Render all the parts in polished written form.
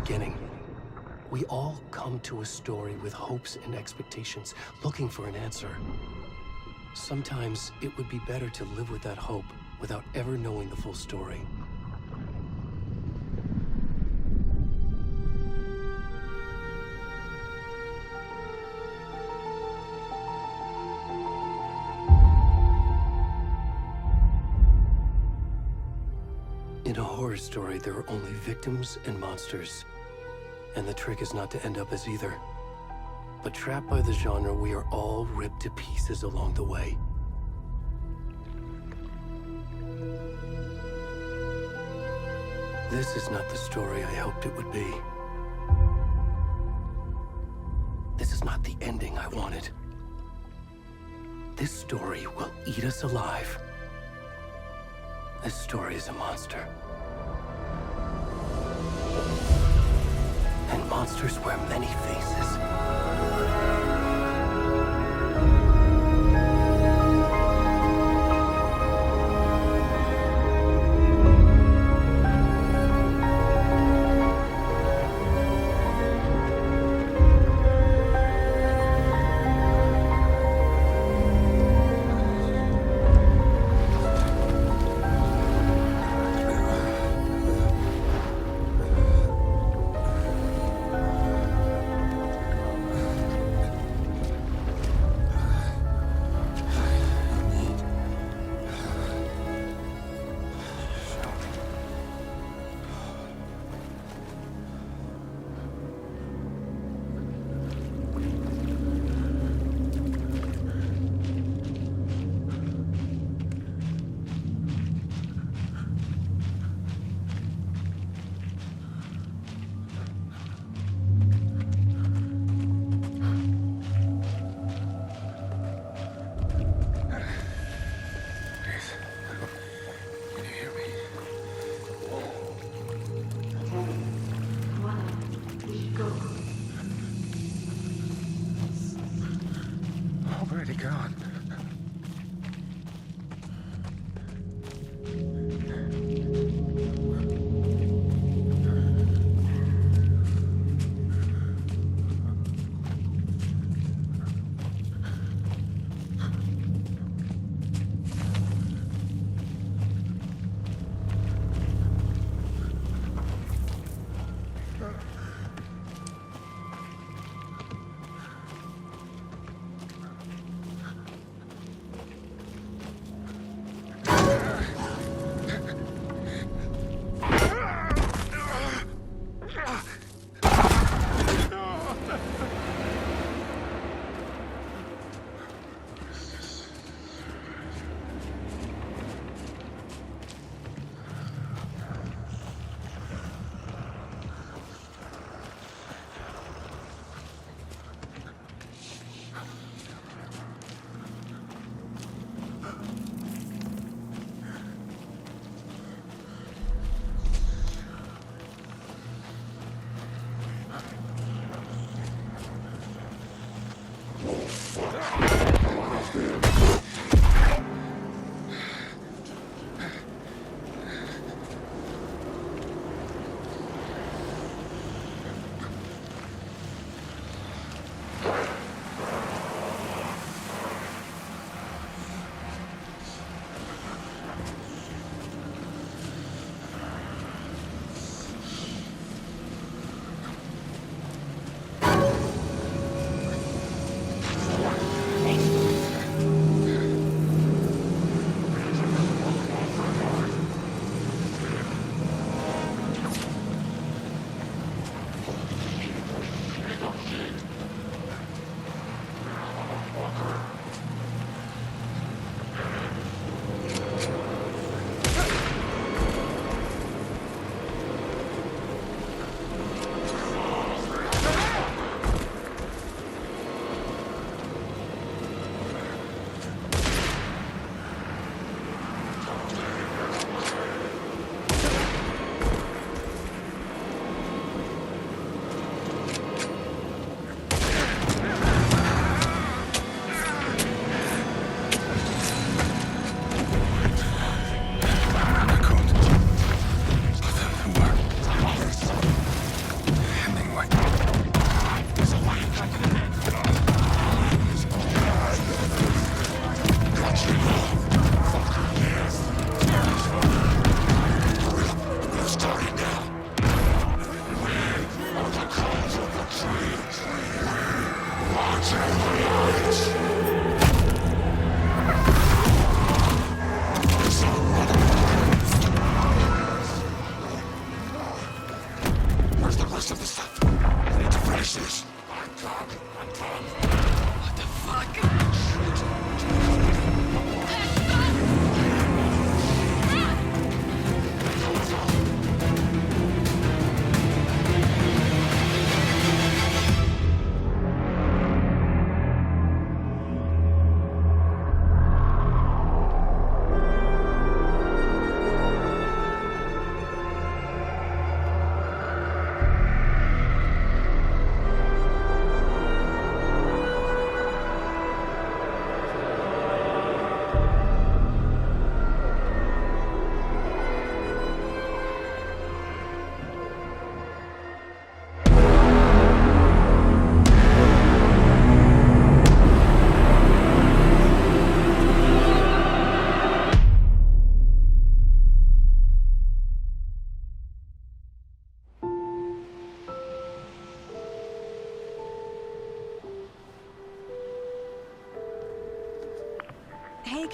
beginning. We all come to a story with hopes and expectations, looking for an answer. Sometimes it would be better to live with that hope without ever knowing the full story. In a horror story, there are only victims and monsters. And the trick is not to end up as either. But trapped by the genre, we are all ripped to pieces along the way. This is not the story I hoped it would be. This is not the ending I wanted. This story will eat us alive. This story is a monster. And monsters wear many faces. Already gone.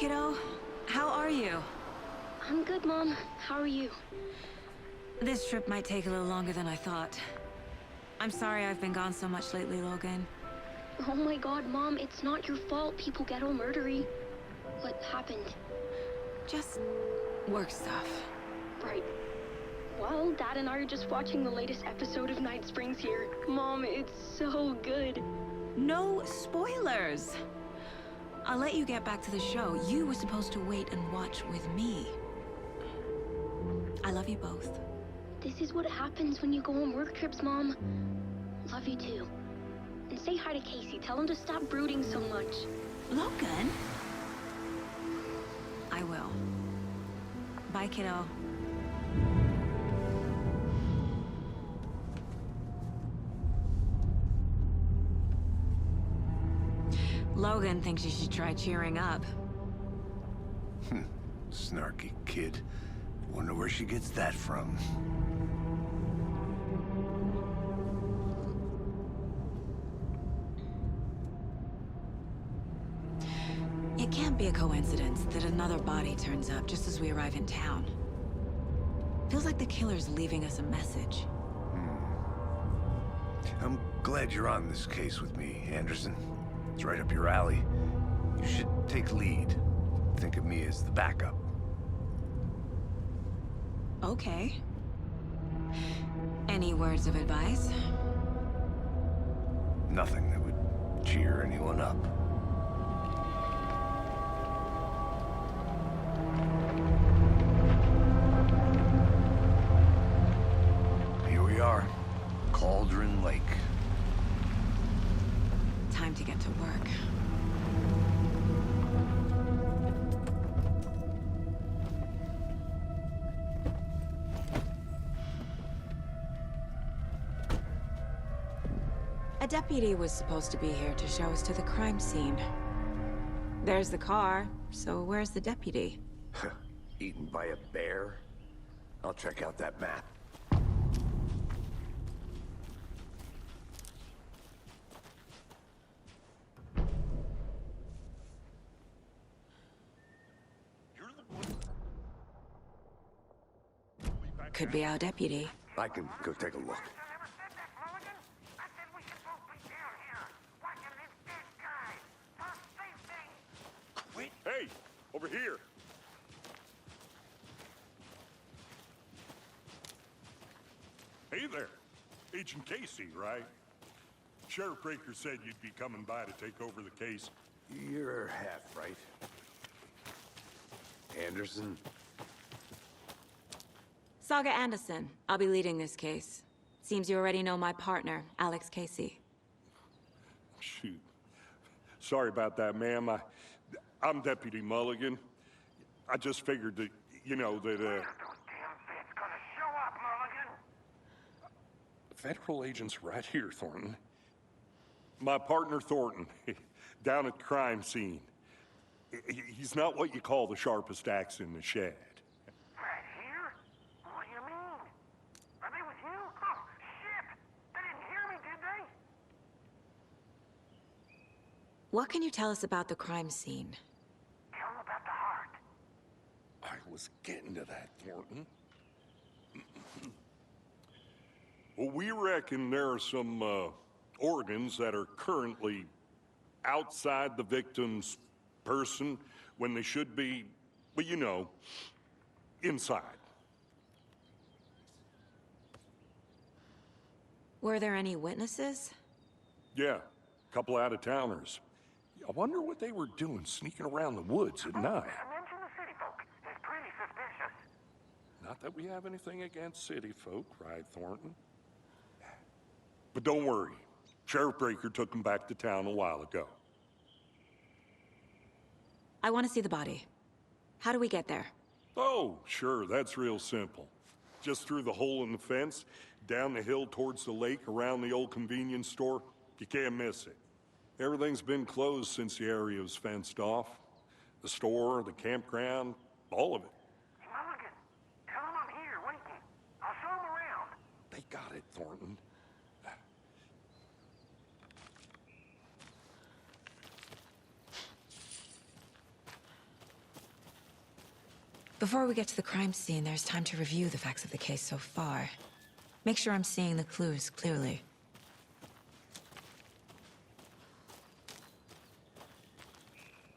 kiddo. How are you? I'm good, Mom. How are you? This trip might take a little longer than I thought. I'm sorry I've been gone so much lately, Logan. Oh my god, Mom, it's not your fault people get all murdery. What happened? Just work stuff. Right. Well, Dad and I are just watching the latest episode of Night Springs here. Mom, it's so good. No spoilers! I'll let you get back to the show. You were supposed to wait and watch with me. I love you both. This is what happens when you go on work trips, Mom. Love you too. And say hi to Casey. Tell him to stop brooding so much. Logan? I will. Bye, kiddo. Logan thinks you should try cheering up. Snarky kid. Wonder where she gets that from. It can't be a coincidence that another body turns up just as we arrive in town. Feels like the killer's leaving us a message. I'm glad you're on this case with me, Anderson. It's right up your alley. You should take lead. Think of me as the backup. Okay. Any words of advice? Nothing that would cheer anyone up. Here we are. Cauldron Lake. Time to get to work. A deputy was supposed to be here to show us to the crime scene. There's the car, so where's the deputy? Eaten by a bear? I'll check out that map. Could be our deputy. I can go take a look. Hey, over here. Hey there. Agent Casey, right? Sheriff Breaker said you'd be coming by to take over the case. You're half right. Anderson? Saga Anderson. I'll be leading this case. Seems you already know my partner, Alex Casey. Shoot. Sorry about that, ma'am. I'm Deputy Mulligan. I just figured that, you know, that, Federal agents right here, Thornton. My partner, Thornton, down at the crime scene. He's not what you call the sharpest axe in the shed. Right here? What do you mean? Are they with you? Oh, shit! They didn't hear me, did they? What can you tell us about the crime scene? Tell them about the heart. I was getting to that, Thornton. Well, we reckon there are some organs that are currently outside the victim's person when they should be, well, you know, inside. Were there any witnesses? Yeah, a couple out-of-towners. I wonder what they were doing sneaking around the woods at night. Mention the city folk. It's pretty suspicious. Not that we have anything against city folk, right, Thornton? But don't worry. Sheriff Breaker took them back to town a while ago. I want to see the body. How do we get there? Oh, sure, that's real simple. Just through the hole in the fence, down the hill towards the lake, around the old convenience store. You can't miss it. Everything's been closed since the area was fenced off. The store, the campground, all of it. Hey, Mulligan, tell them I'm here, waiting. I'll show them around. They got it, Thornton. Before we get to the crime scene, there's time to review the facts of the case so far. Make sure I'm seeing the clues clearly.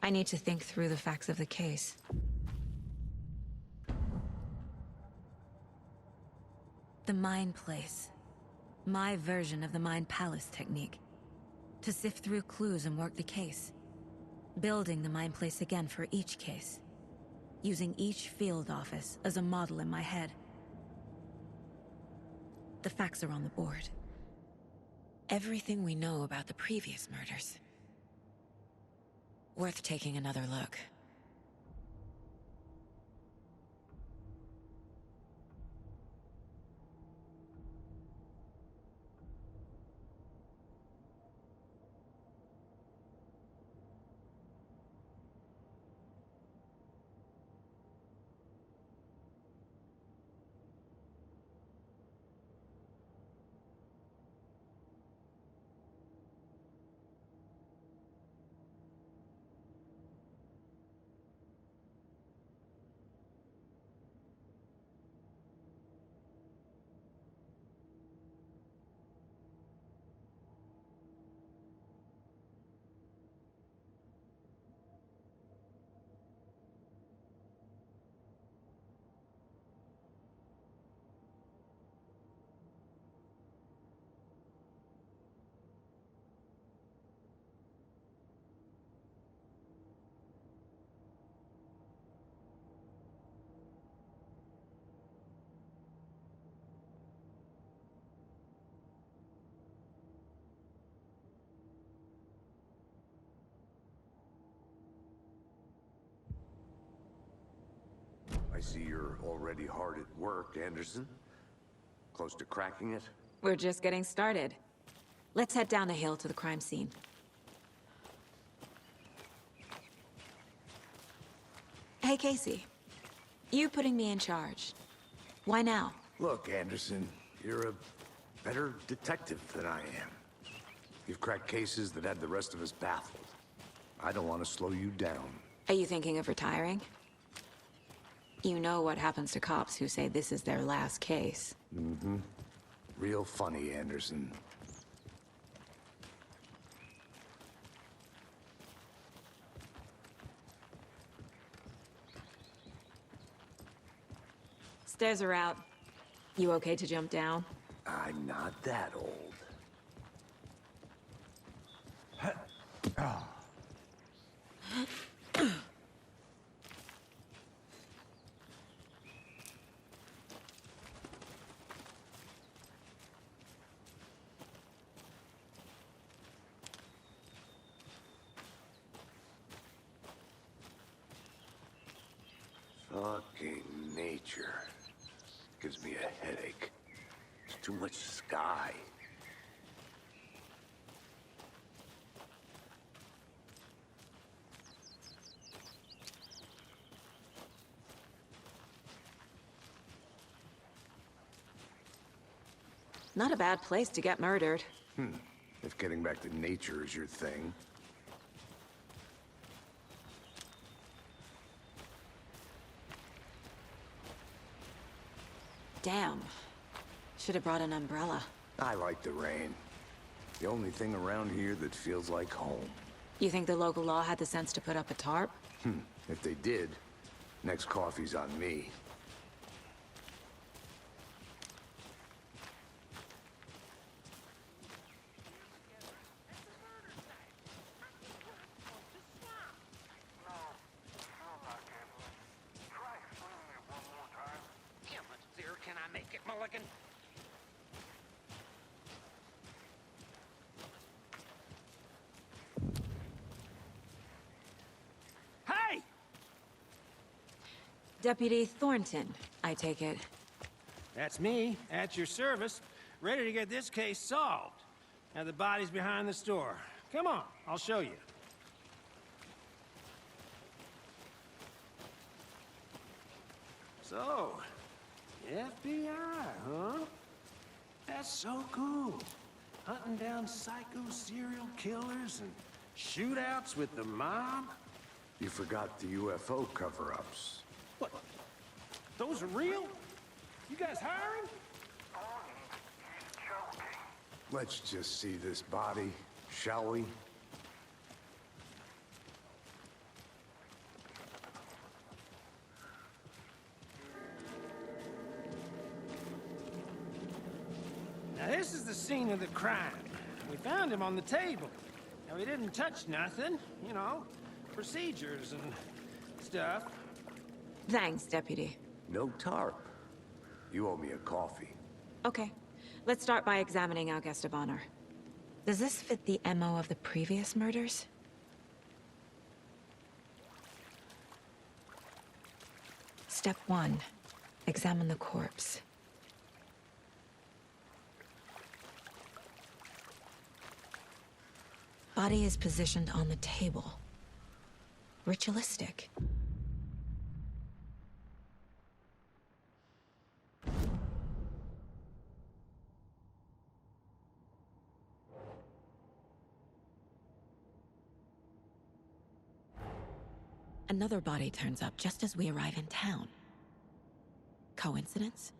I need to think through the facts of the case. The Mind Place. My version of the Mind Palace technique. To sift through clues and work the case. Building the Mind Place again for each case. Using each field office as a model in my head. The facts are on the board. Everything we know about the previous murders. Worth taking another look. I see you're already hard at work, Anderson. Close to cracking it? We're just getting started. Let's head down the hill to the crime scene. Hey, Casey. You putting me in charge. Why now? Look, Anderson, you're a better detective than I am. You've cracked cases that had the rest of us baffled. I don't want to slow you down. Are you thinking of retiring? You know what happens to cops who say this is their last case. Mm-hmm. Real funny, Anderson. Stairs are out. You okay to jump down? I'm not that old. Fucking nature. Gives me a headache. There's too much sky. Not a bad place to get murdered. If getting back to nature is your thing. Damn. Should have brought an umbrella. I like the rain. The only thing around here that feels like home. You think the local law had the sense to put up a tarp? If they did, next coffee's on me. Can I make it, Mulligan? Hey! Deputy Thornton, I take it. That's me, at your service, ready to get this case solved. Now the body's behind the store. Come on, I'll show you. So, FBI, huh? That's so cool. Hunting down psycho serial killers and shootouts with the mob. You forgot the UFO cover-ups. What? Those are real? You guys hiring? He's joking. Let's just see this body, shall we? Now this is the scene of the crime. We found him on the table. Now we didn't touch nothing, you know, procedures and stuff. Thanks, Deputy. No tarp. You owe me a coffee. Okay. Let's start by examining our guest of honor. Does this fit the MO of the previous murders? Step 1. Examine the corpse. Body is positioned on the table. Ritualistic. Another body turns up just as we arrive in town. Coincidence?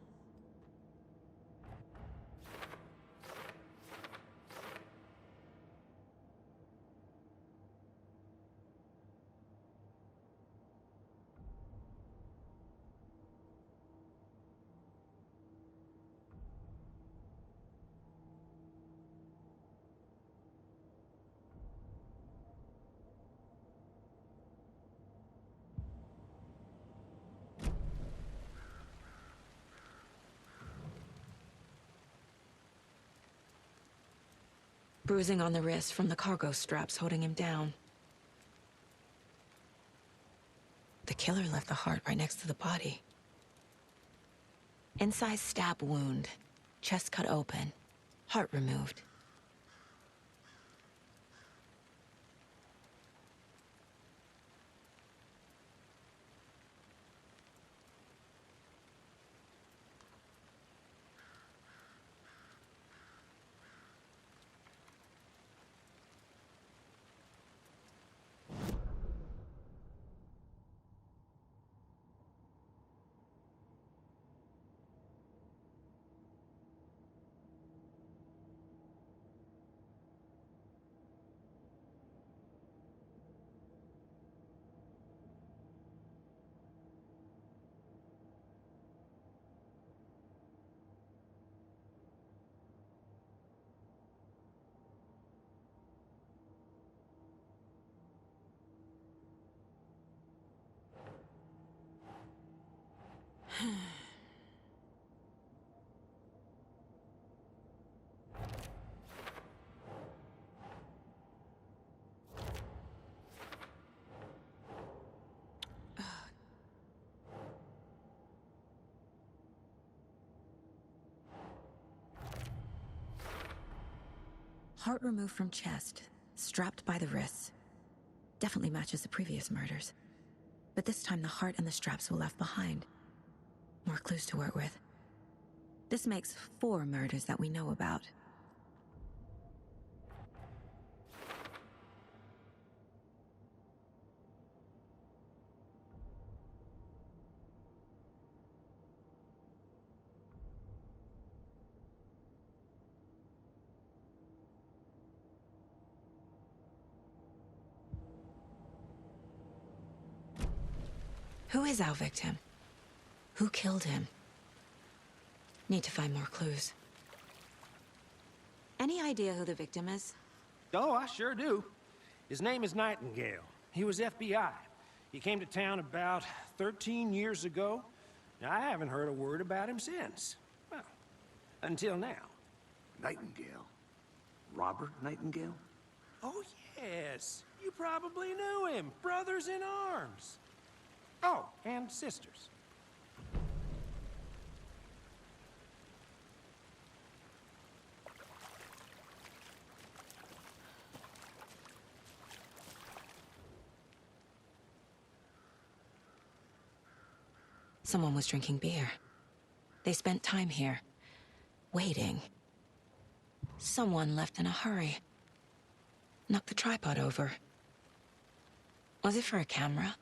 Bruising on the wrist from the cargo straps holding him down. The killer left the heart right next to the body. Incised stab wound, chest cut open, heart removed. Heart removed from chest, strapped by the wrists. Definitely matches the previous murders. But this time the heart and the straps were left behind. More clues to work with. This makes 4 murders that we know about. Who is our victim? Who killed him? Need to find more clues. Any idea who the victim is? Oh, I sure do. His name is Nightingale. He was FBI. He came to town about 13 years ago. Now, I haven't heard a word about him since. Well, until now. Nightingale? Robert Nightingale? Oh, yes. You probably knew him. Brothers in arms. Oh, and sisters. Someone was drinking beer. They spent time here, waiting. Someone left in a hurry. Knocked the tripod over. Was it for a camera?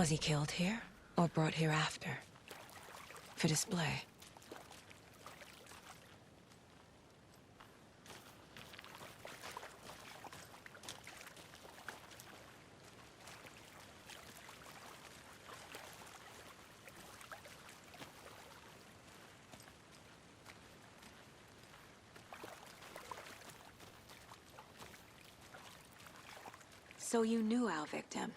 Was he killed here, or brought here after? For display? So you knew our victim?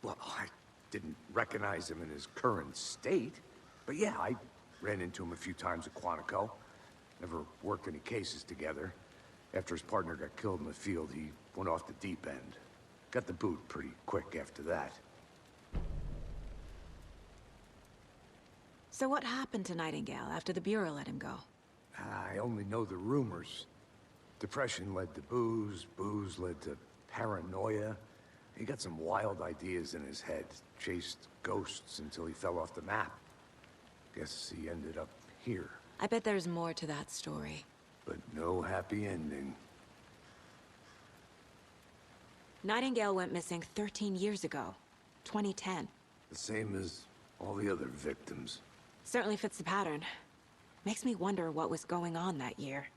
Well, I didn't recognize him in his current state. But yeah, I ran into him a few times at Quantico. Never worked any cases together. After his partner got killed in the field, he went off the deep end. Got the boot pretty quick after that. So what happened to Nightingale after the Bureau let him go? I only know the rumors. Depression led to booze, booze led to paranoia. He got some wild ideas in his head, chased ghosts until he fell off the map. Guess he ended up here. I bet there's more to that story. But no happy ending. Nightingale went missing 13 years ago, 2010. The same as all the other victims. Certainly fits the pattern. Makes me wonder what was going on that year.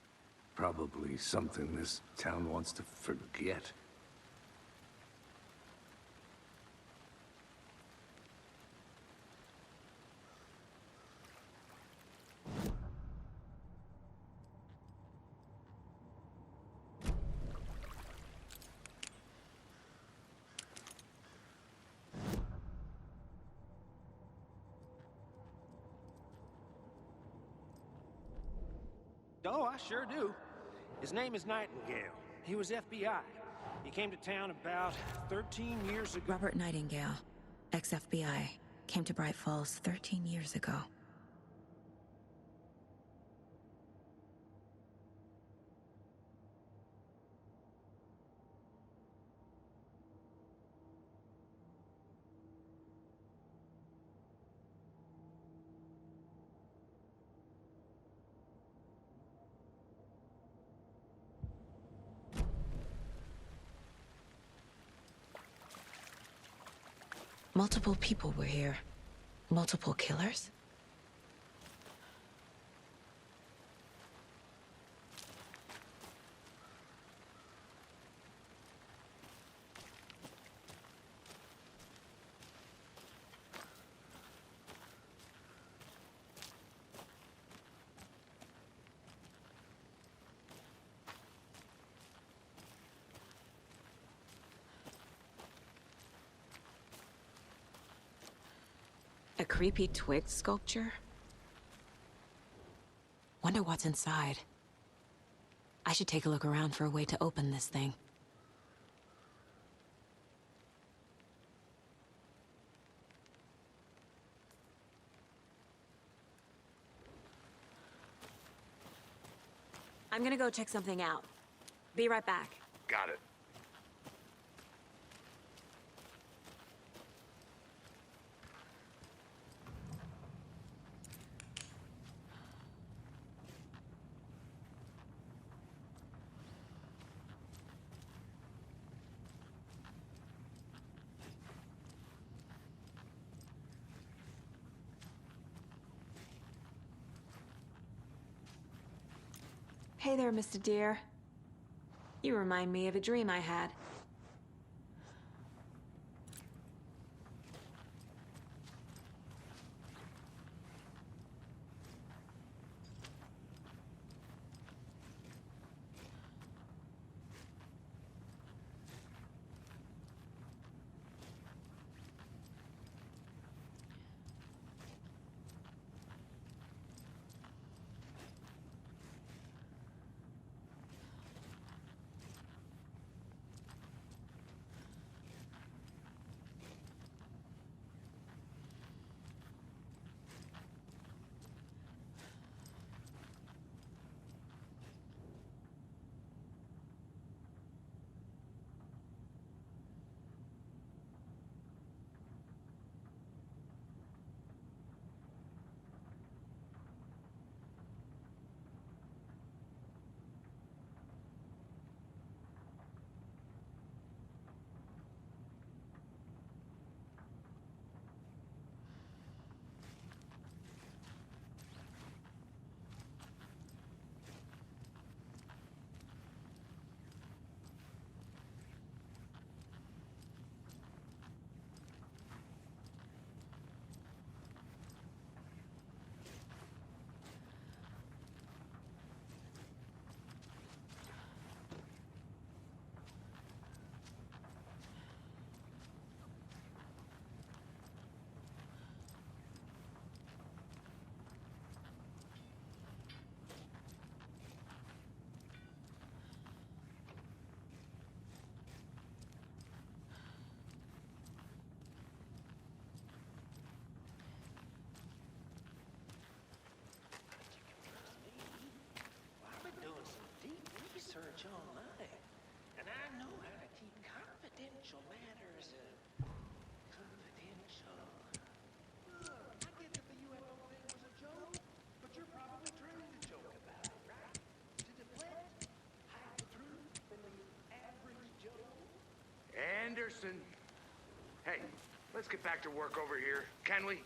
Probably something this town wants to forget. Oh, I sure do. His name is Nightingale. He was FBI. He came to town about 13 years ago. Robert Nightingale, ex-FBI, came to Bright Falls 13 years ago. Multiple people were here. Multiple killers? A creepy twig sculpture? Wonder what's inside. I should take a look around for a way to open this thing. I'm gonna go check something out. Be right back. Got it. Hey there, Mr. Deer. You remind me of a dream I had. Anderson. Hey, let's get back to work over here, can we?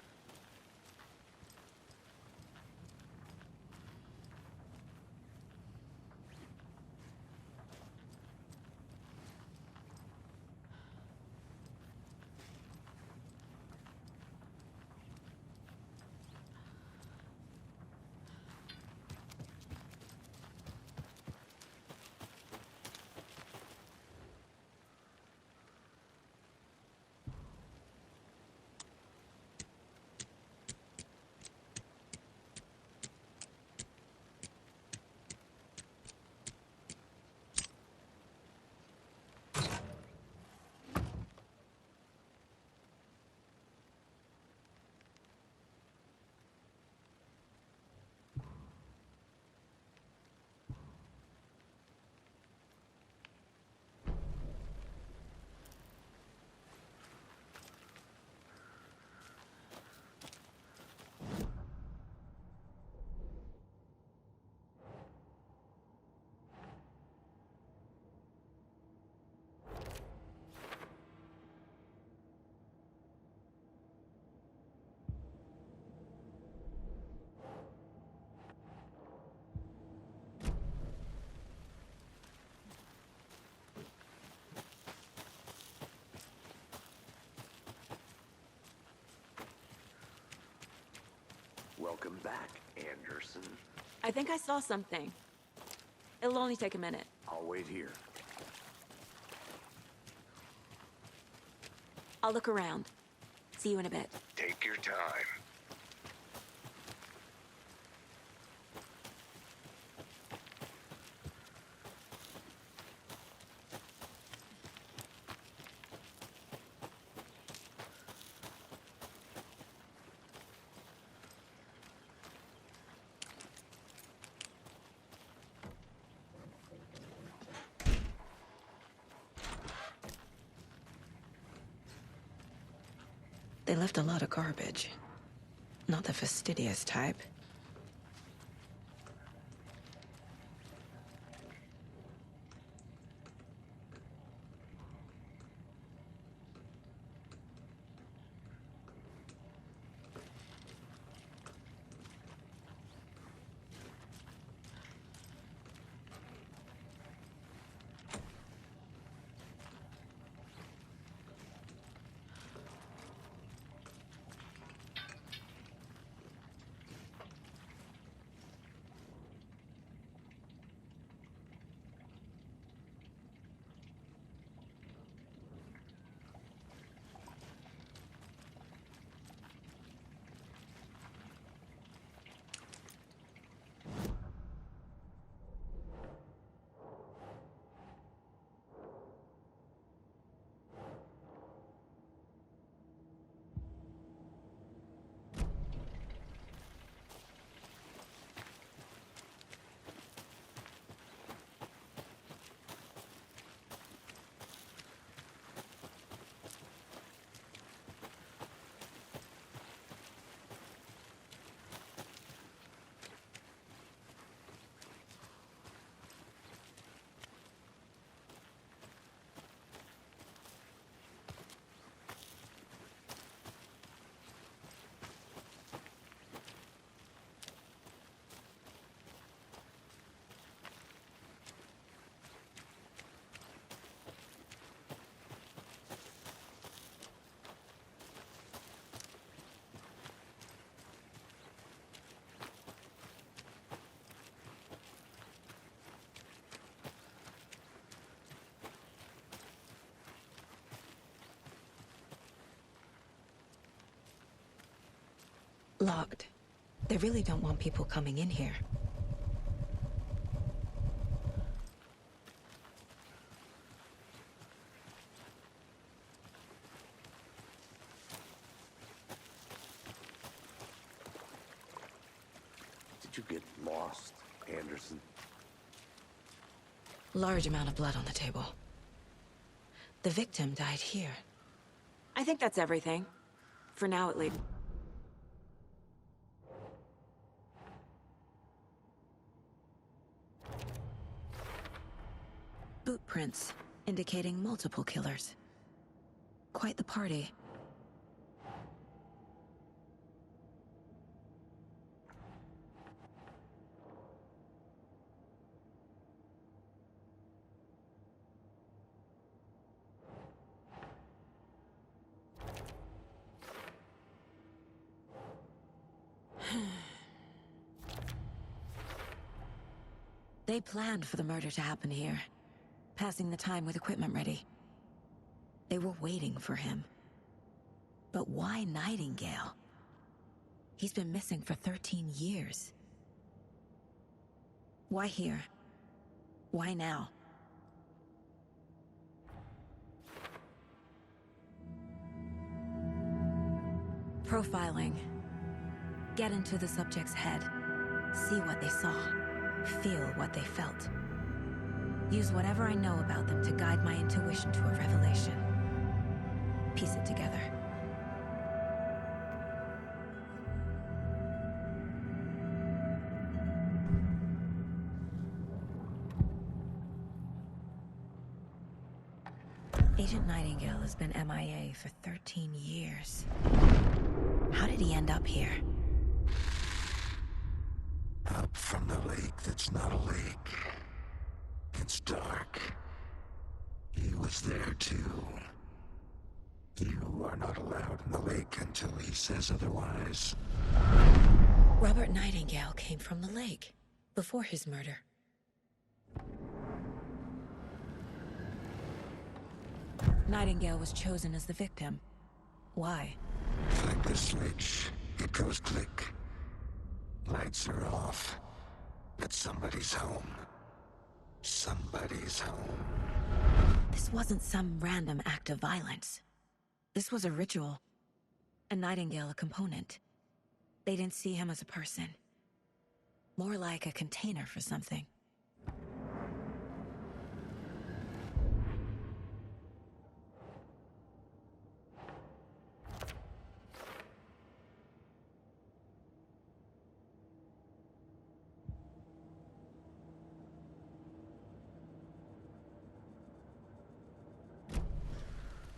Welcome back, Anderson. I think I saw something. It'll only take a minute. I'll wait here. I'll look around. See you in a bit. Take your time. They left a lot of garbage. Not the fastidious type. Locked. They really don't want people coming in here. Did you get lost, Anderson? Large amount of blood on the table. The victim died here. I think that's everything. For now, at least. Boot prints, indicating multiple killers. Quite the party. They planned for the murder to happen here, passing the time with equipment ready. They were waiting for him. But why Nightingale? He's been missing for 13 years. Why here? Why now? Profiling. Get into the subject's head. See what they saw. Feel what they felt. Use whatever I know about them to guide my intuition to a revelation. Piece it together. Agent Nightingale has been MIA for 13 years. How did he end up here? Up from the lake that's not a lake. It's dark. He was there too. You are not allowed in the lake until he says otherwise. Robert Nightingale came from the lake, before his murder. Nightingale was chosen as the victim. Why? Flick the switch, it goes click. Lights are off, but somebody's home. Somebody's home. This wasn't some random act of violence. This was a ritual. And Nightingale a component. They didn't see him as a person. More like a container for something.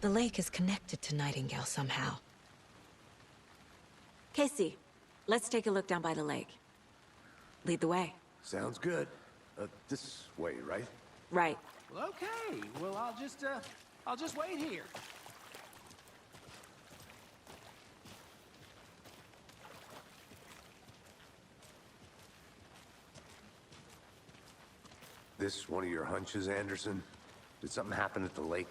The lake is connected to Nightingale somehow. Casey, let's take a look down by the lake. Lead the way. Sounds good. This way, right? Right. Well, okay. Well, I'll just wait here. This one of your hunches, Anderson? Did something happen at the lake?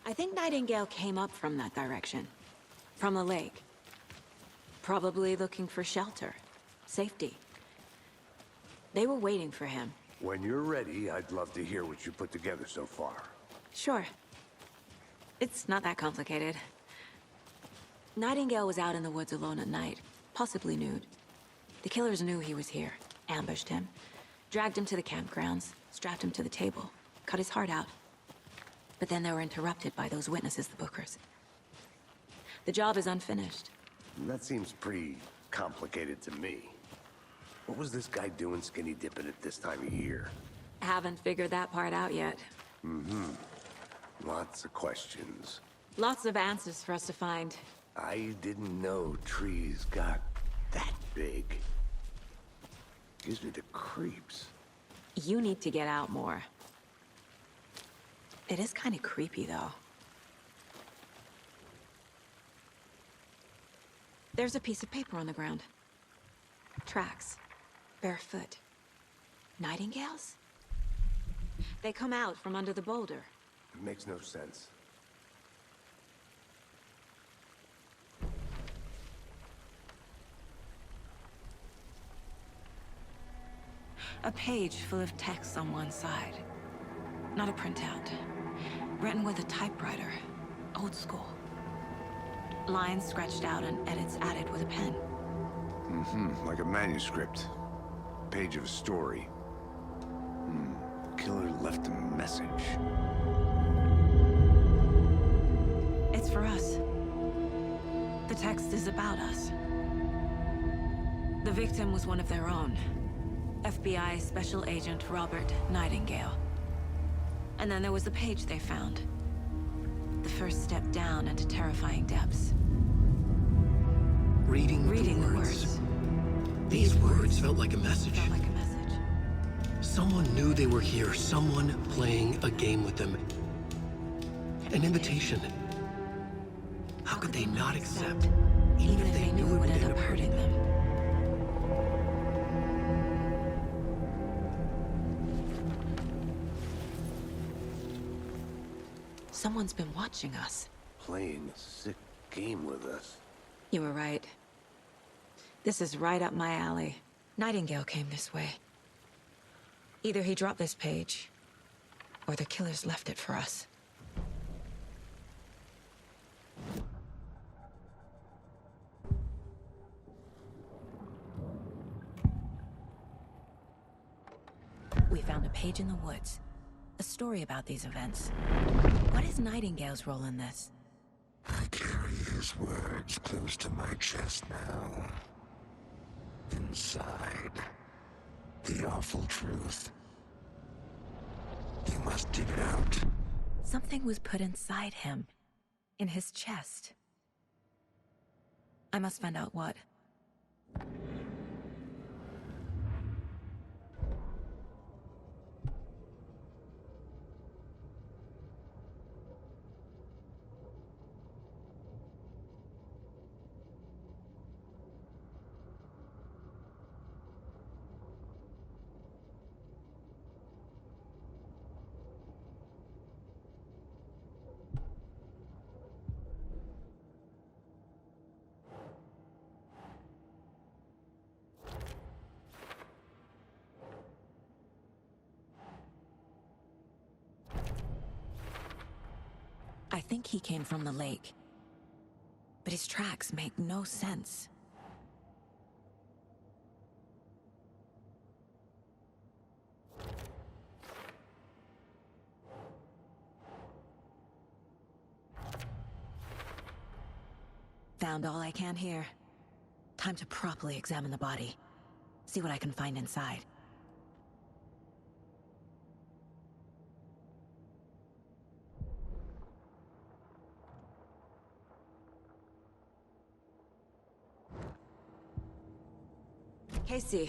I think Nightingale came up from that direction. From the lake. Probably looking for shelter. Safety. They were waiting for him. When you're ready, I'd love to hear what you put together so far. Sure. It's not that complicated. Nightingale was out in the woods alone at night, possibly nude. The killers knew he was here, ambushed him, dragged him to the campgrounds, strapped him to the table, cut his heart out. But then they were interrupted by those witnesses, the Bookers. The job is unfinished. That seems pretty complicated to me. What was this guy doing skinny dipping at this time of year? Haven't figured that part out yet. Lots of questions. Lots of answers for us to find. I didn't know trees got that big. Gives me the creeps. You need to get out more. It is kind of creepy, though. There's a piece of paper on the ground. Tracks. Barefoot. Nightingales? They come out from under the boulder. It makes no sense. A page full of text on one side. Not a printout. Written with a typewriter. Old school. Lines scratched out and edits added with a pen. Like a manuscript. Page of a story. Killer left a message. It's for us. The text is about us. The victim was one of their own. FBI Special Agent Robert Nightingale. And then there was the page they found. the first step down into terrifying depths. Reading The the words. These words felt like a message. Felt like a message. Someone knew they were here, someone playing a game with them. An invitation. How could they not accept, even if they knew it would end up hurting them? Someone's been watching us. Playing a sick game with us. You were right. This is right up my alley. Nightingale came this way. Either he dropped this page, or the killers left it for us. We found a page in the woods. A story about these events. What is Nightingale's role in this? I carry his words close to my chest now. Inside, the awful truth. You must dig it out. Something was put inside him. In his chest. I must find out what. I think he came from the lake. But his tracks make no sense. Found all I can here. Time to properly examine the body. See what I can find inside. Casey,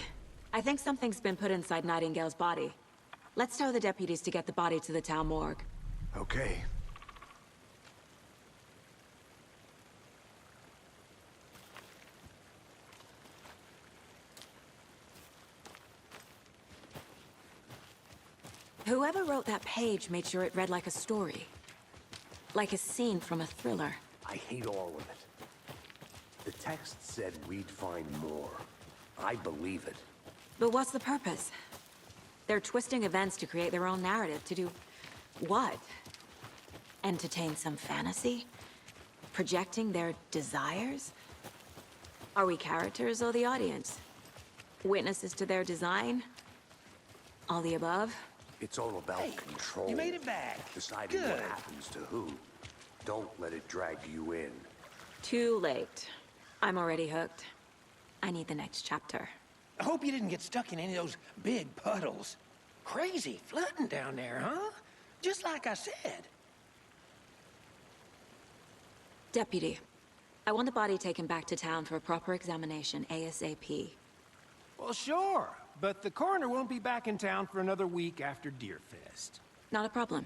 I think something's been put inside Nightingale's body. Let's tell the deputies to get the body to the town morgue. Okay. Whoever wrote that page made sure it read like a story. Like a scene from a thriller. I hate all of it. The text said we'd find more. I believe it. But what's the purpose? They're twisting events to create their own narrative. To do what? Entertain some fantasy? Projecting their desires? Are we characters or the audience? Witnesses to their design? All the above? It's all about control. You made it back. Deciding Good. what happens to who. Don't let it drag you in. Too late. I'm already hooked. I need the next chapter. I hope you didn't get stuck in any of those big puddles. Crazy flooding down there, huh? Just like I said. Deputy, I want the body taken back to town for a proper examination ASAP. Well, sure. But the coroner won't be back in town for another week after Deerfest. Not a problem.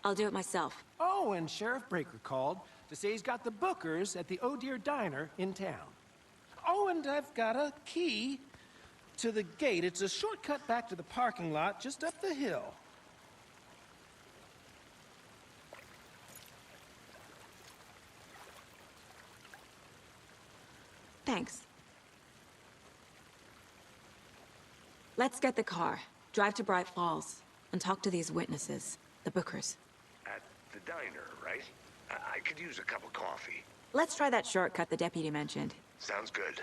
I'll do it myself. Oh, and Sheriff Breaker called to say he's got the bookers at the Oh Dear Diner in town. Oh, and I've got a key to the gate. It's a shortcut back to the parking lot just up the hill. Thanks. Let's get the car, drive to Bright Falls, and talk to these witnesses, the bookers. At the diner, right? I could use a cup of coffee. Let's try that shortcut the deputy mentioned. Sounds good.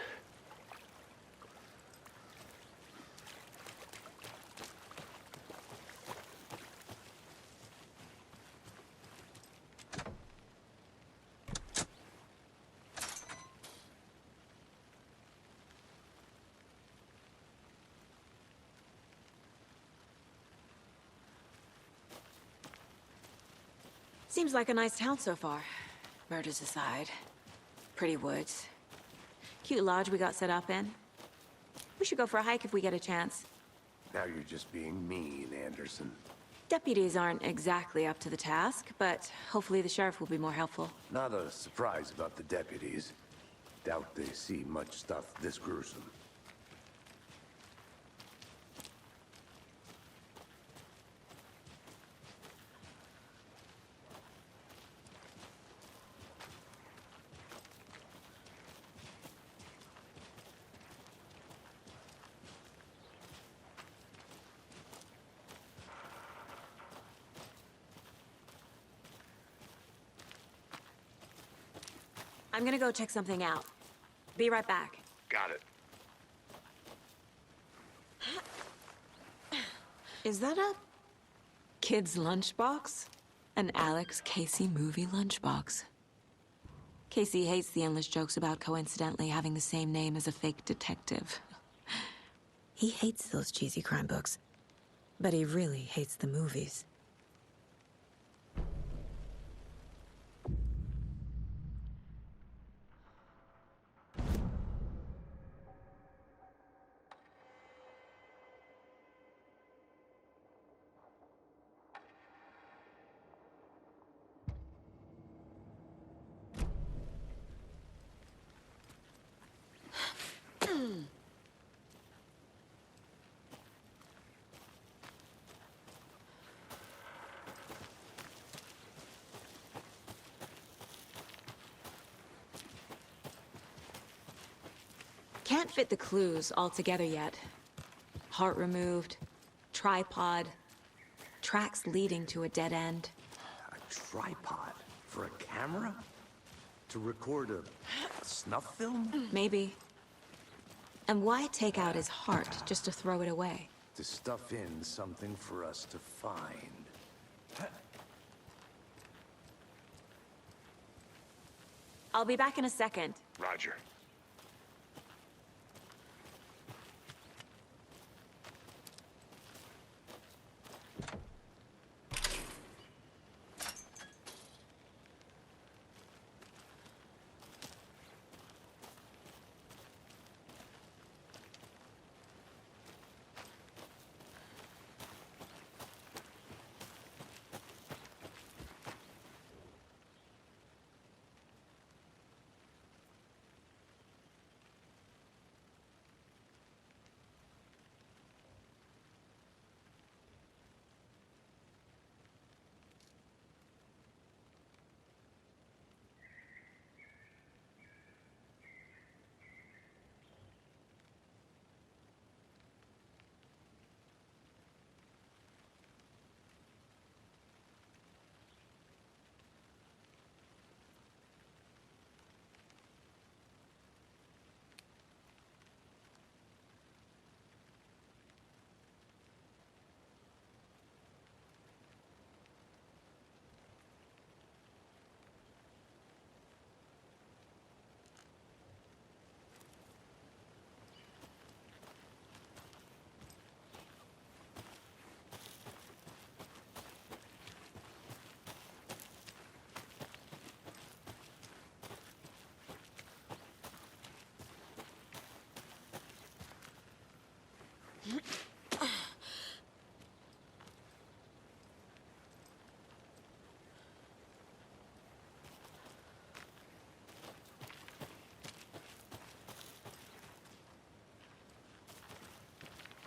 Seems like a nice town so far. Murders aside. Pretty woods. Cute lodge we got set up in. We should go for a hike if we get a chance. Now you're just being mean, Anderson. Deputies aren't exactly up to the task, but hopefully the sheriff will be more helpful. Not a surprise about the deputies. Doubt they see much stuff this gruesome. I'm gonna go check something out. Be right back. Got it. Is that a kid's lunchbox? An Alex Casey movie lunchbox. Casey hates the endless jokes about coincidentally having the same name as a fake detective. He hates those cheesy crime books, but he really hates the movies. Can't fit the clues all together yet. Heart removed, tripod, tracks leading to a dead end. A tripod? For a camera? To record a snuff film? Maybe. And why take out his heart just to throw it away? To stuff in something for us to find. I'll be back in a second. Roger.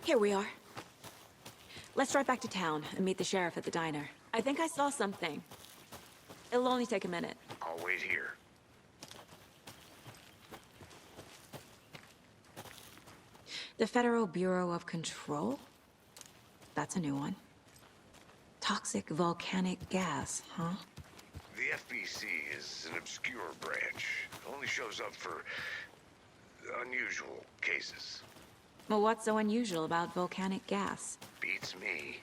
Here we are. Let's drive back to town and meet the sheriff at the diner. I think I saw something. It'll only take a minute. I'll wait here. The Federal Bureau of Control? That's a new one. Toxic volcanic gas, huh? The FBC is an obscure branch. It only shows up for unusual cases. Well, what's so unusual about volcanic gas? Beats me.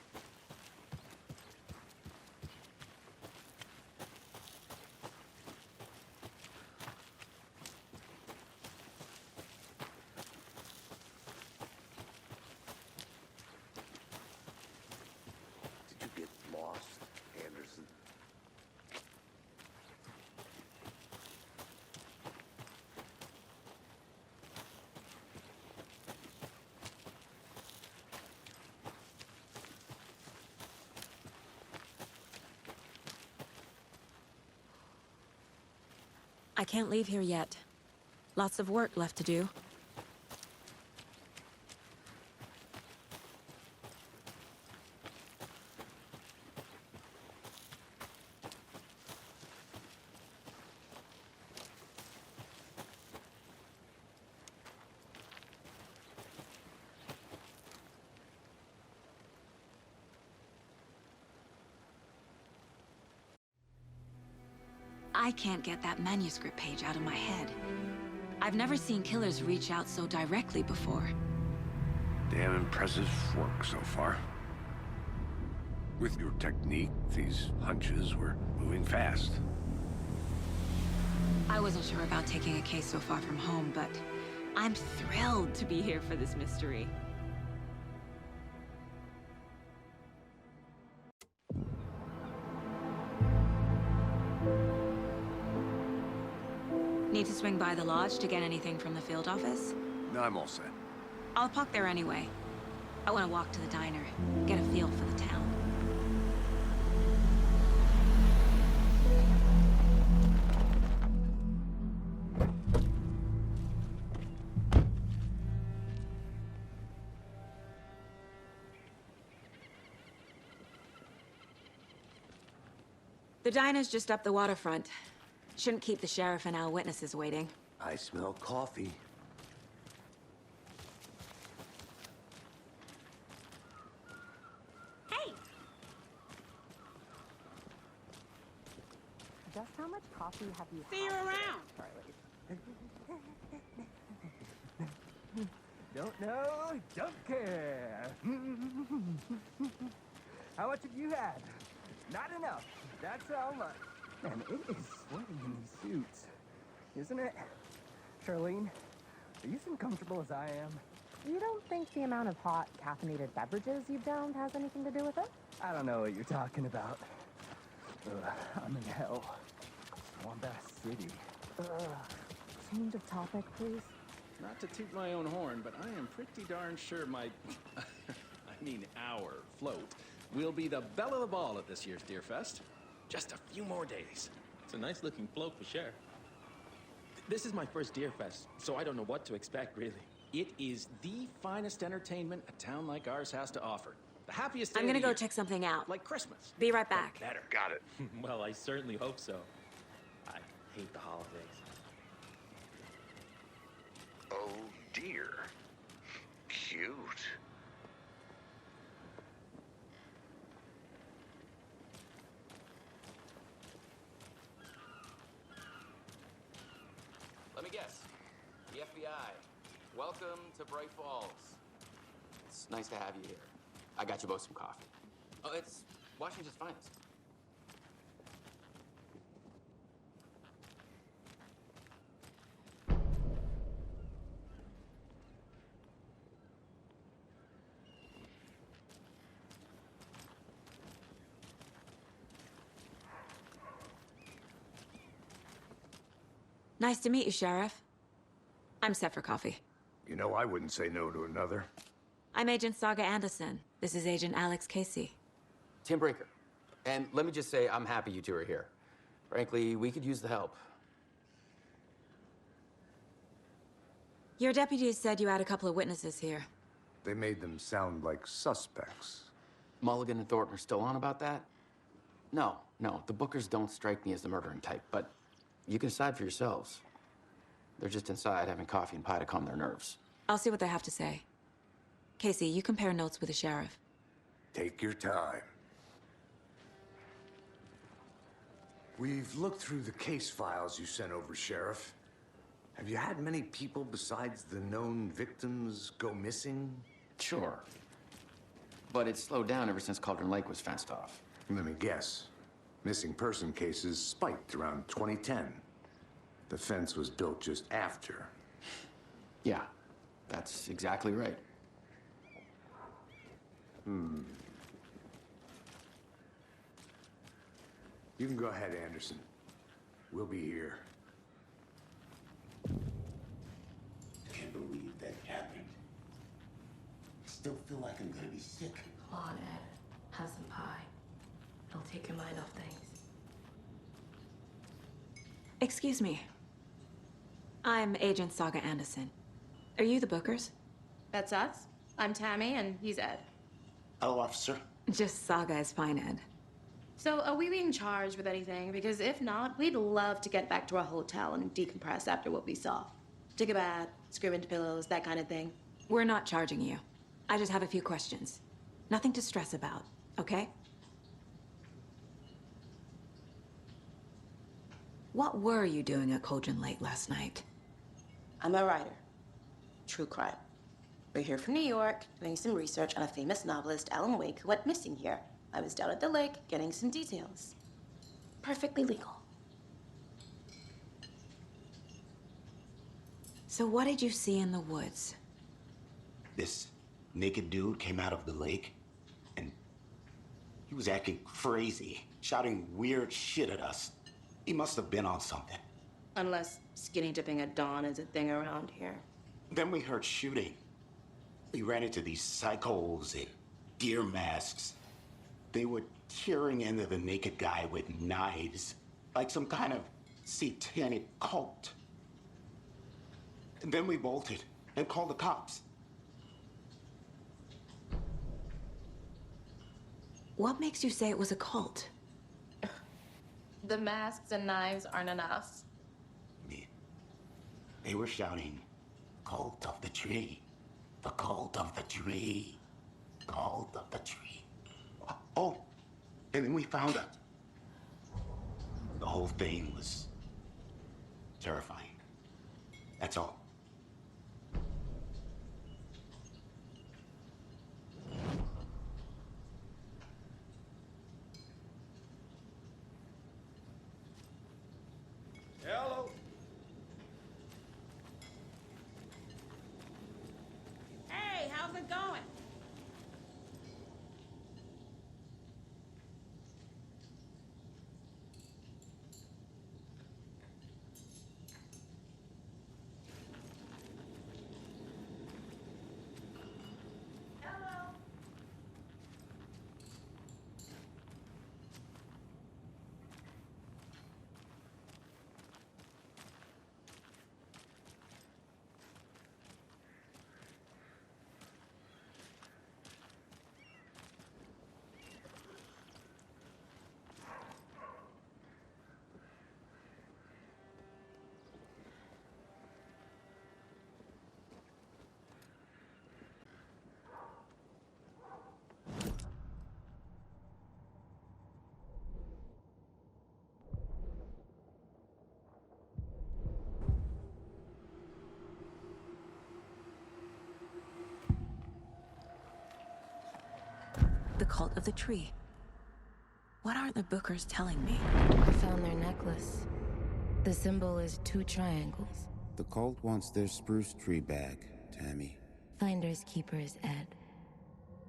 Did you get lost, Anderson? I can't leave here yet. Lots of work left to do. I can't get that manuscript page out of my head. I've never seen killers reach out so directly before. Damn impressive work so far. With your technique, these hunches were moving fast. I wasn't sure about taking a case so far from home, but I'm thrilled to be here for this mystery. Need to swing by the lodge to get anything from the field office? No, I'm all set. I'll park there anyway. I want to walk to the diner, get a feel for the town. The diner's just up the waterfront. Shouldn't keep the sheriff and our witnesses waiting. I smell coffee. Hey! Just how much coffee have you had? See you around! Don't know, don't care. How much have you had? Not enough. That's how much. Man, it is sweaty in these suits, isn't it? Charlene, are you as uncomfortable as I am? You don't think the amount of hot, caffeinated beverages you've downed has anything to do with it? I don't know what you're talking about. I'm in hell. Swamp Ass City. Change of topic, please. Not to toot my own horn, but I am pretty darn sure my... our float will be the belle of the ball at this year's Deer Fest. Just a few more days. It's a nice looking float for sure. This is my first Deer Fest, so I don't know what to expect, really. It is the finest entertainment a town like ours has to offer. The happiest day I'm of gonna the go year. check something out. Like Christmas. Be right back. Better. Got it. Well, I certainly hope so. I hate the holidays. Oh dear. Cute. Let me guess. The FBI. Welcome to Bright Falls. It's nice to have you here. I got you both some coffee. Oh, it's Washington's finest. Nice to meet you, Sheriff. I'm set for coffee. You know, I wouldn't say no to another. I'm Agent Saga Anderson. This is Agent Alex Casey. Tim Brinker. And let me just say, I'm happy you two are here. Frankly, we could use the help. Your deputies said you had a couple of witnesses here. They made them sound like suspects. Mulligan and Thornton are still on about that? No, the Bookers don't strike me as the murdering type, but you can decide for yourselves. They're just inside having coffee and pie to calm their nerves. I'll see what they have to say. Casey, you compare notes with the sheriff. Take your time. We've looked through the case files you sent over, Sheriff. Have you had many people besides the known victims go missing? Sure. But it's slowed down ever since Cauldron Lake was fenced off. Let me guess. Missing person cases spiked around 2010. The fence was built just after. Yeah, that's exactly right. You can go ahead, Anderson. We'll be here. Can't believe that happened. Still feel like I'm gonna be sick. Come on, Ed. Have some pie. It'll take your mind off things. Excuse me. I'm Agent Saga Anderson. Are you the Bookers? That's us. I'm Tammy, and he's Ed. Hello, officer. Just Saga is fine, Ed. So, are we being charged with anything? Because if not, we'd love to get back to our hotel and decompress after what we saw. Take a bath, scream into pillows, that kind of thing. We're not charging you. I just have a few questions. Nothing to stress about, okay? What were you doing at Cauldron Lake last night? I'm a writer. True crime. We're here from New York, doing some research on a famous novelist, Alan Wake, who went missing here. I was down at the lake, getting some details. Perfectly legal. So what did you see in the woods? This naked dude came out of the lake, and he was acting crazy, shouting weird shit at us. He must have been on something. Unless skinny dipping at dawn is a thing around here. Then we heard shooting. We ran into these psychos in deer masks. They were tearing into the naked guy with knives, like some kind of satanic cult. And then we bolted and called the cops. What makes you say it was a cult? The masks and knives aren't enough. They were shouting, "Cult of the tree, the cult of the tree, cult of the tree." Oh, and then we found it. The whole thing was terrifying. That's all. Hello. Hey, how's it going? The cult of the tree. What are the Bookers telling me? I found their necklace. The symbol is 2 triangles. The cult wants their spruce tree back, Tammy. Finders keepers, Ed.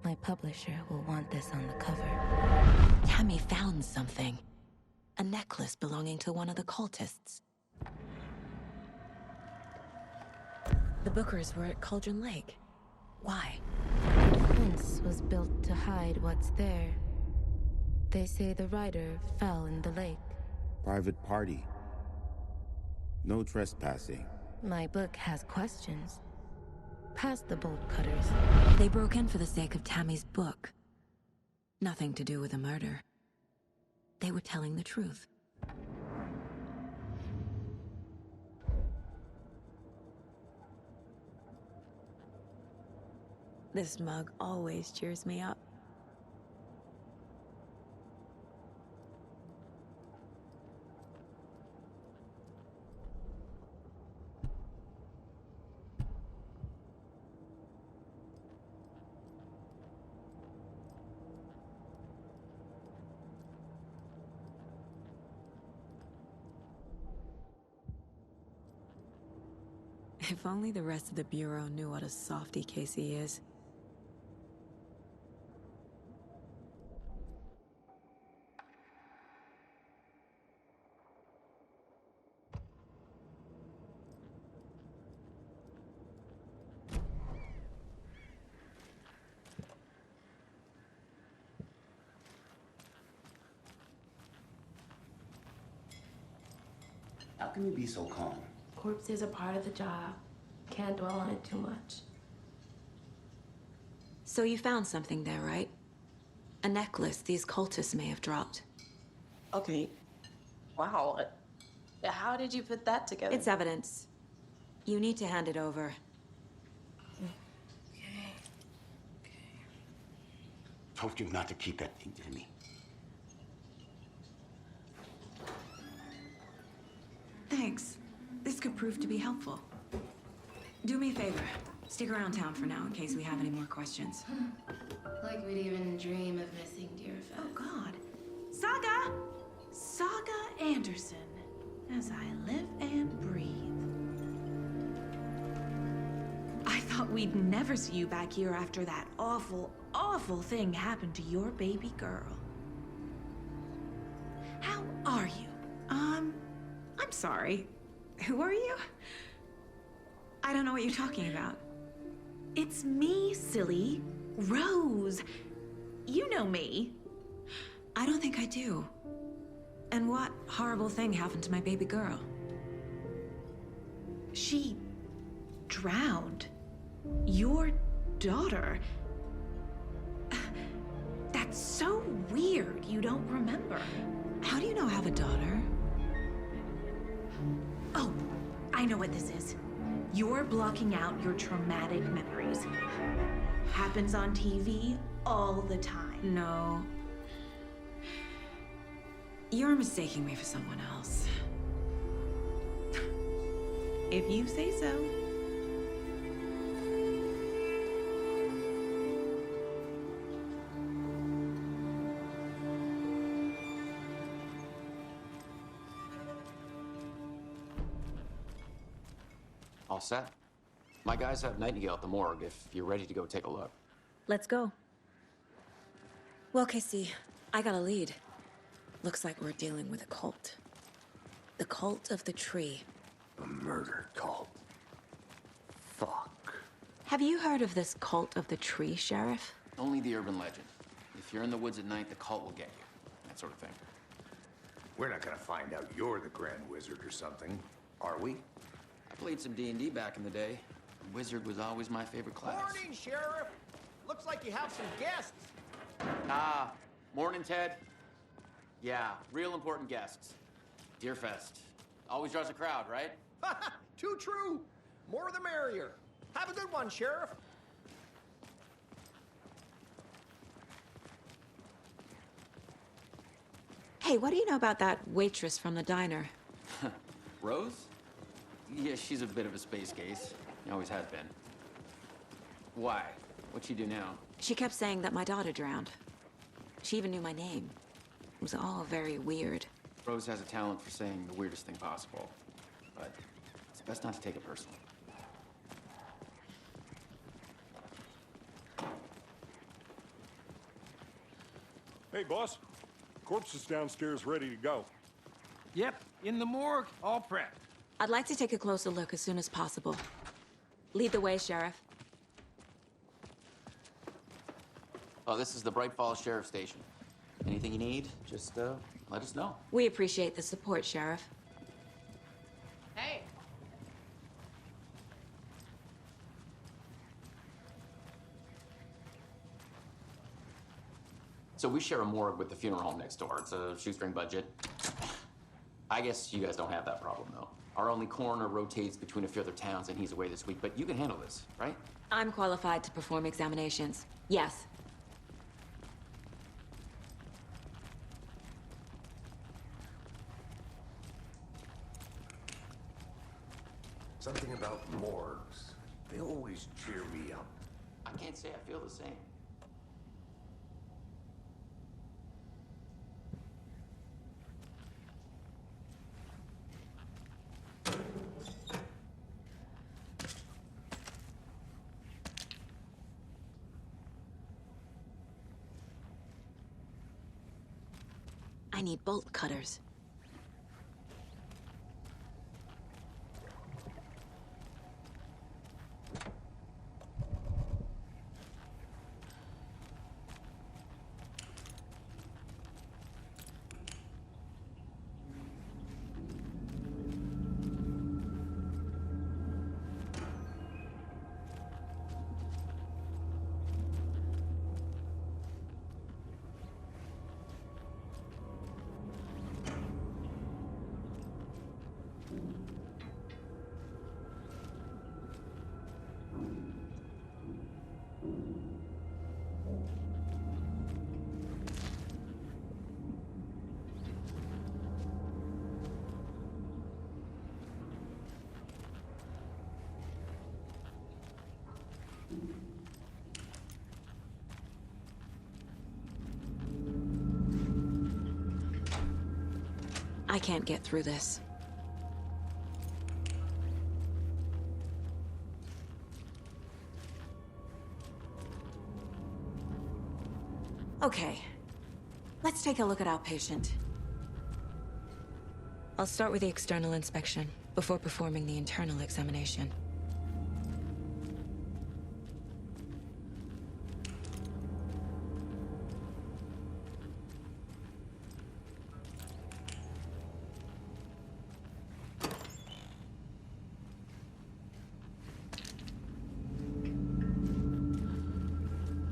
My publisher will want this on the cover. Tammy found something. A necklace belonging to one of the cultists. The Bookers were at Cauldron Lake. Why? The fence was built to hide what's there. They say the rider fell in the lake. Private party. No trespassing. My book has questions. Past the bolt cutters. They broke in for the sake of Tammy's book. Nothing to do with a murder. They were telling the truth. This mug always cheers me up. If only the rest of the Bureau knew what a softy Casey is. How can you be so calm? Corpses are part of the job. Can't dwell on it too much. So you found something there, right? A necklace these cultists may have dropped. Okay. Wow. How did you put that together? It's evidence. You need to hand it over. Told you not to keep that thing to me. Thanks. This could prove to be helpful. Do me a favor. Stick around town for now in case we have any more questions. Like we'd even dream of missing Deerfest. Oh, God. Saga! Saga Anderson. As I live and breathe. I thought we'd never see you back here after that awful, awful thing happened to your baby girl. How are you? I'm sorry. Who are you? I don't know what you're talking about. It's me, silly. Rose. You know me. I don't think I do. And what horrible thing happened to my baby girl? She drowned. Your daughter. That's so weird you don't remember. How do you know I have a daughter? Oh, I know what this is. You're blocking out your traumatic memories. Happens on TV all the time. No. You're mistaking me for someone else. If you say so. All set? My guys have Nightingale at the morgue if you're ready to go take a look. Let's go. Well, Casey, I got a lead. Looks like we're dealing with a cult. The cult of the tree. A murder cult. Fuck. Have you heard of this cult of the tree, Sheriff? Only the urban legend. If you're in the woods at night, the cult will get you. That sort of thing. We're not gonna find out you're the Grand Wizard or something, are we? I played some D&D back in the day. Wizard was always my favorite class. Morning, Sheriff. Looks like you have some guests. Ah, morning, Ted. Yeah, real important guests. Deerfest. Always draws a crowd, right? Too true. More the merrier. Have a good one, Sheriff. Hey, what do you know about that waitress from the diner? Rose? Yeah, she's a bit of a space case. Always has been. Why? What'd she do now? She kept saying that my daughter drowned. She even knew my name. It was all very weird. Rose has a talent for saying the weirdest thing possible. But it's best not to take it personally. Hey, boss. Corpse is downstairs ready to go. Yep, in the morgue, all prepped. I'd like to take a closer look as soon as possible. Lead the way, Sheriff. Oh, this is the Bright Falls Sheriff Station. Anything you need, just let us know. We appreciate the support, Sheriff. Hey. So we share a morgue with the funeral home next door. It's a shoestring budget. I guess you guys don't have that problem, though. Our only coroner rotates between a few other towns, and he's away this week. But you can handle this, right? I'm qualified to perform examinations. Yes. Something about morgues. They always cheer me up. I can't say I feel the same. I need bolt cutters. I can't get through this. Okay. Let's take a look at our patient. I'll start with the external inspection before performing the internal examination.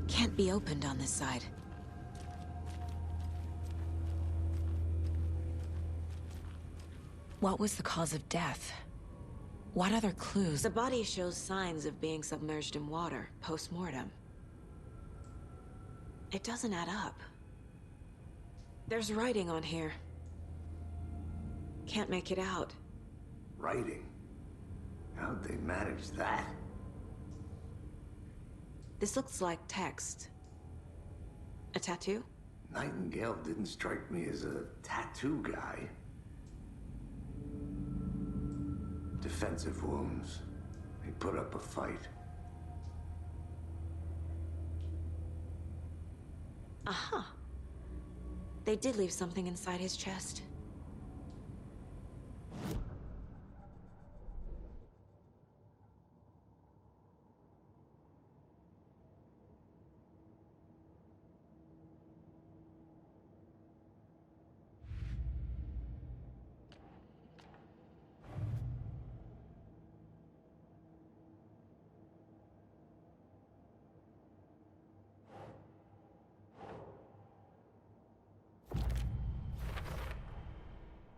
Can't be opened on this side. What was the cause of death? What other clues? The body shows signs of being submerged in water, post-mortem. It doesn't add up. There's writing on here. Can't make it out. Writing? How'd they manage that? This looks like text. A tattoo? Nightingale didn't strike me as a tattoo guy. Defensive wounds. He put up a fight. Aha. They did leave something inside his chest.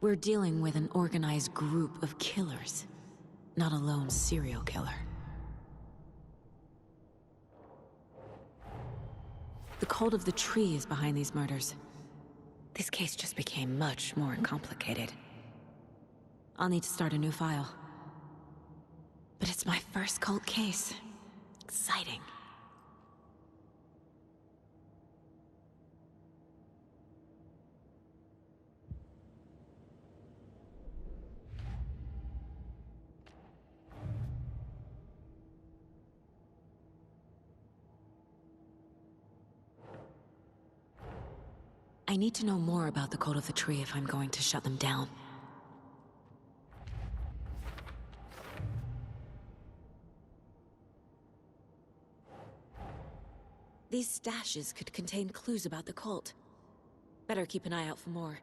We're dealing with an organized group of killers, not a lone serial killer. The cult of the tree is behind these murders. This case just became much more complicated. I'll need to start a new file. But it's my first cult case. Exciting. I need to know more about the cult of the tree if I'm going to shut them down. These stashes could contain clues about the cult. Better keep an eye out for more.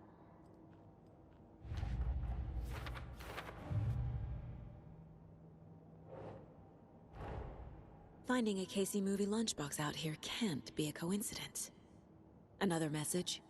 Finding a Casey movie lunchbox out here can't be a coincidence. Another message?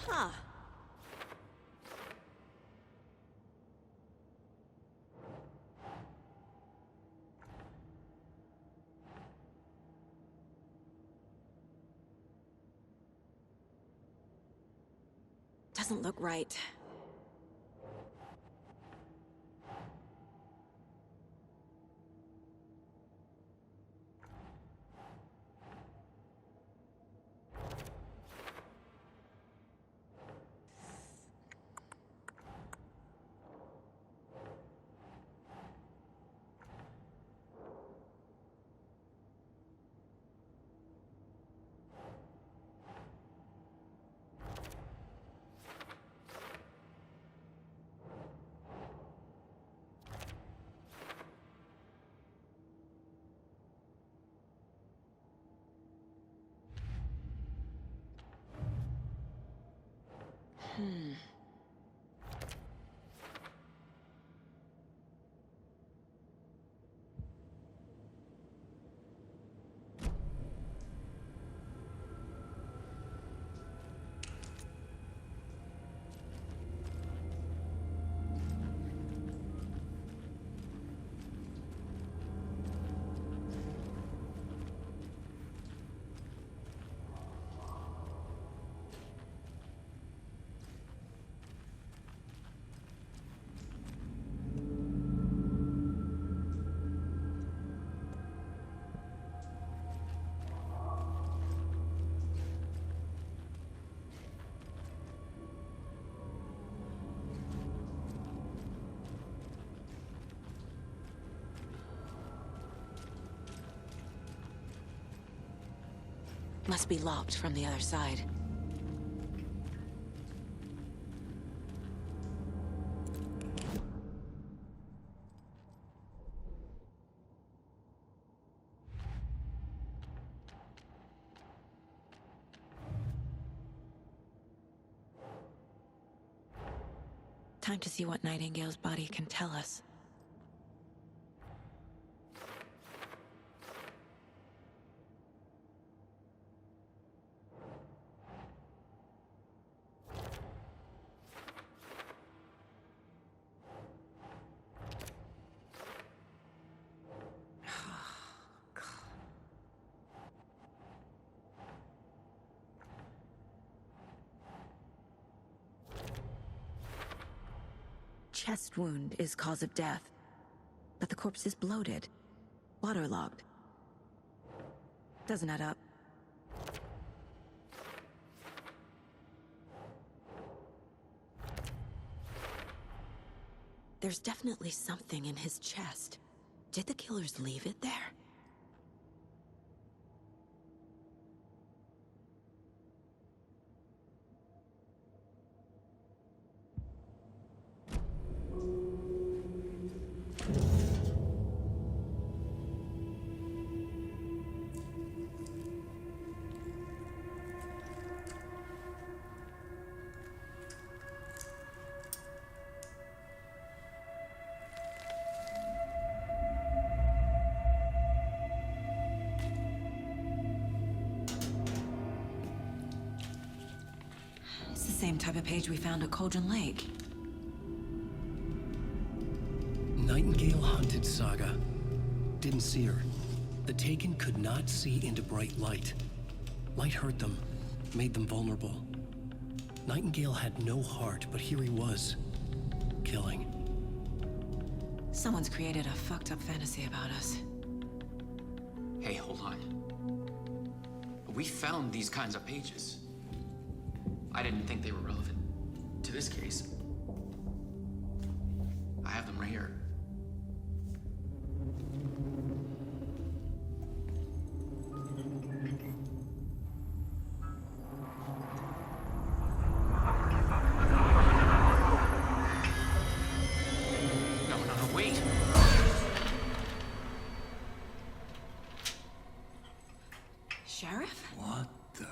Huh. Doesn't look right. Must be locked from the other side. Time to see what Nightingale's body can tell us. Chest wound is cause of death, but the corpse is bloated, waterlogged. Doesn't add up. There's definitely something in his chest. Did the killers leave it there? Same type of page we found at Cauldron Lake. Nightingale hunted Saga. Didn't see her. The Taken could not see into bright light. Light hurt them, made them vulnerable. Nightingale had no heart, but here he was, killing. Someone's created a fucked up fantasy about us. Hey, hold on. We found these kinds of pages. I didn't think they were relevant to this case. I have them right here. No, wait. Sheriff? What the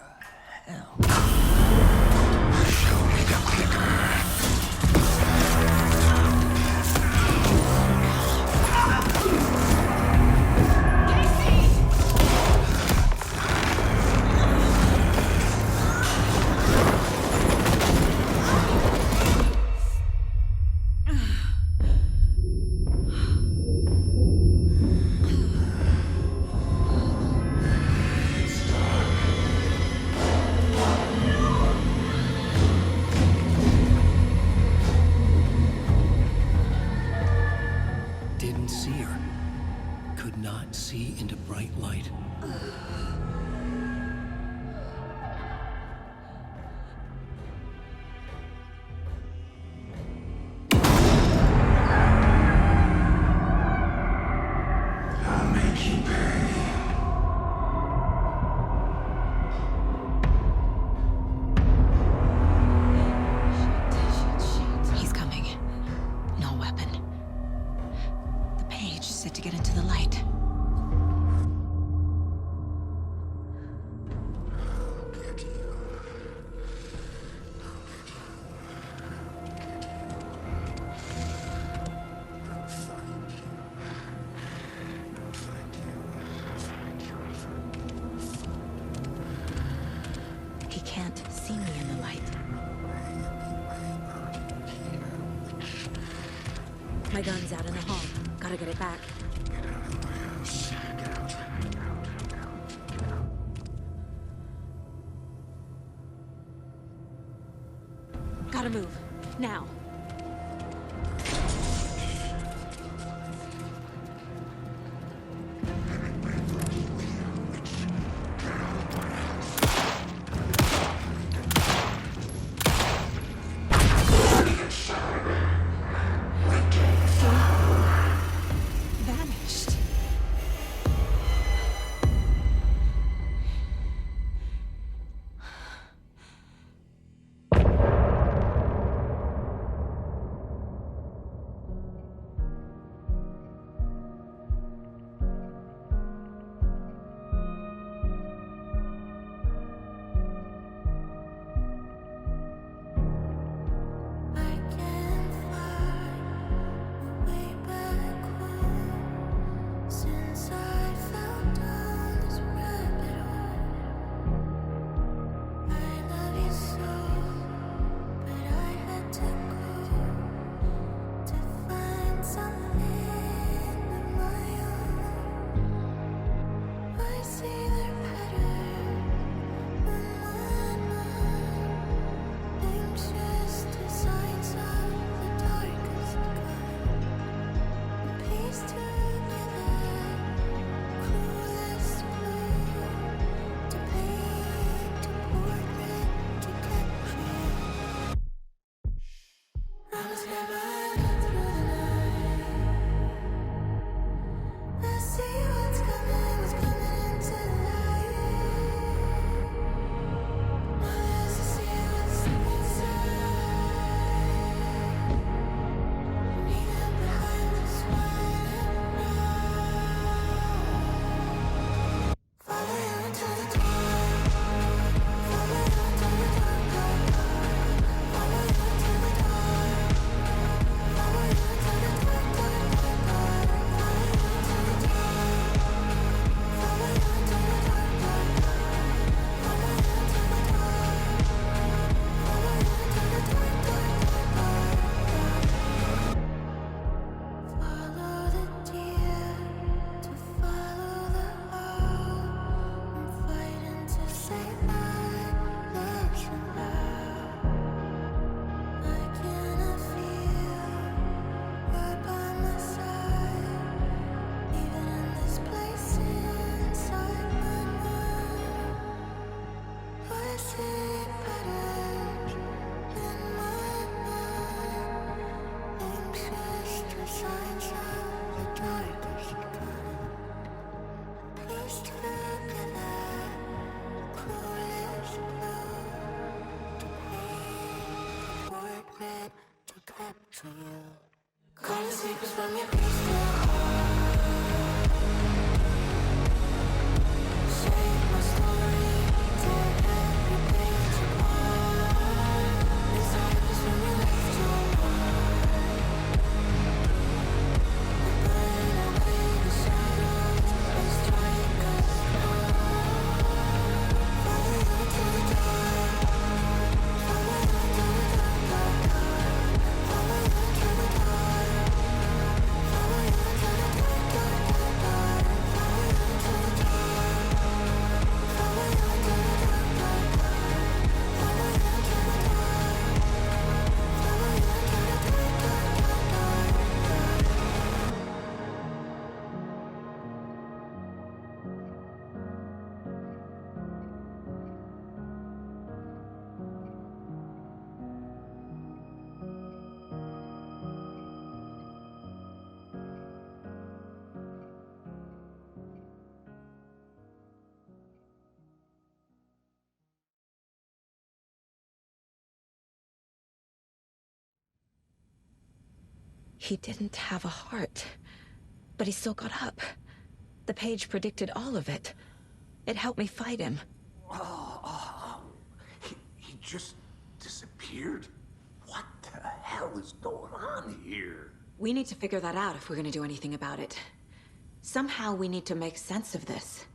hell? Didn't see her. Could not see into bright light. I'll make you pay. He's coming. No weapon. The page set to get into the light. He can't see me in the light. My gun's out in the hall. Gotta get it back. Gotta move. Now. Vanished. He didn't have a heart, but he still got up. The page predicted all of it. It helped me fight him. He just disappeared? What the hell is going on here? We need to figure that out if we're gonna do anything about it. Somehow we need to make sense of this.